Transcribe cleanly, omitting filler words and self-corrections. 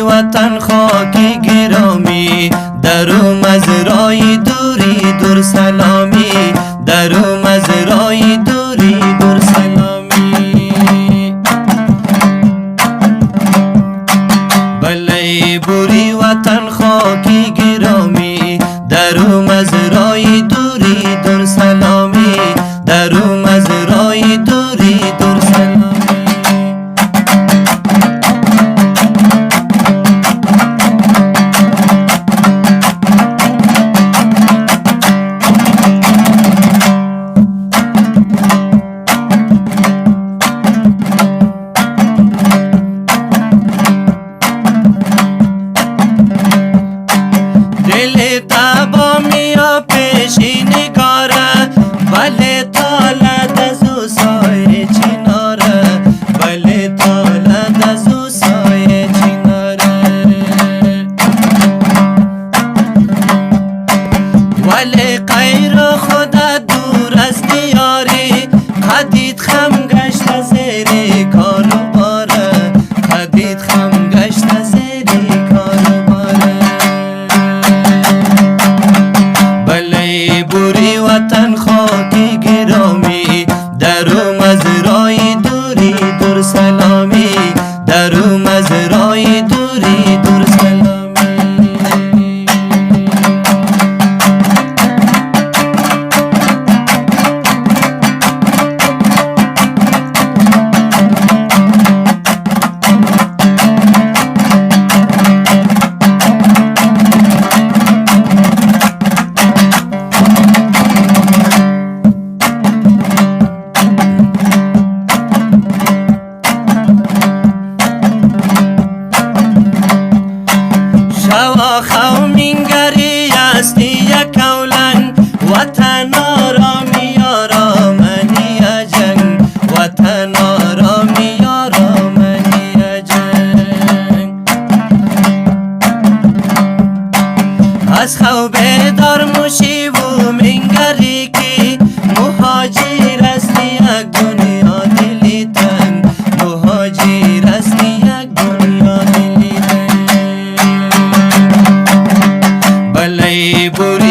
وطن خاکی گرامی، درو مزرای دوری دور سلامی، درو مزرای دوری دور سلامی. بله بوری وطن خاکی گرامی، درو مزرای دوری دور سلامی، درو مزرای دوری دور سلامی. دل تبا میا پیشی نگاره، بله طالت از او سایه چیناره، بله طالت از او سایه چیناره. ولی غیر خدا دور از دیاری، قدید خم گشت زیر کاروباره، قدید خم گشت زیر کاروباره. بله بوری وطن خاکی گرامی، درو مزرای دوری دور سلامی، درو مزرای دوری دور سلامی. شوا خومینگری استی یک اولن، وطن آرامی آرامنی جنگ، وطن آرامی آرامنی جنگ. از خو بیدار موشی و منگری کی، مهاجر استی یک دنیا دلی تنگ، مهاجر استی یک دنیا دلی تنگ. بله بوری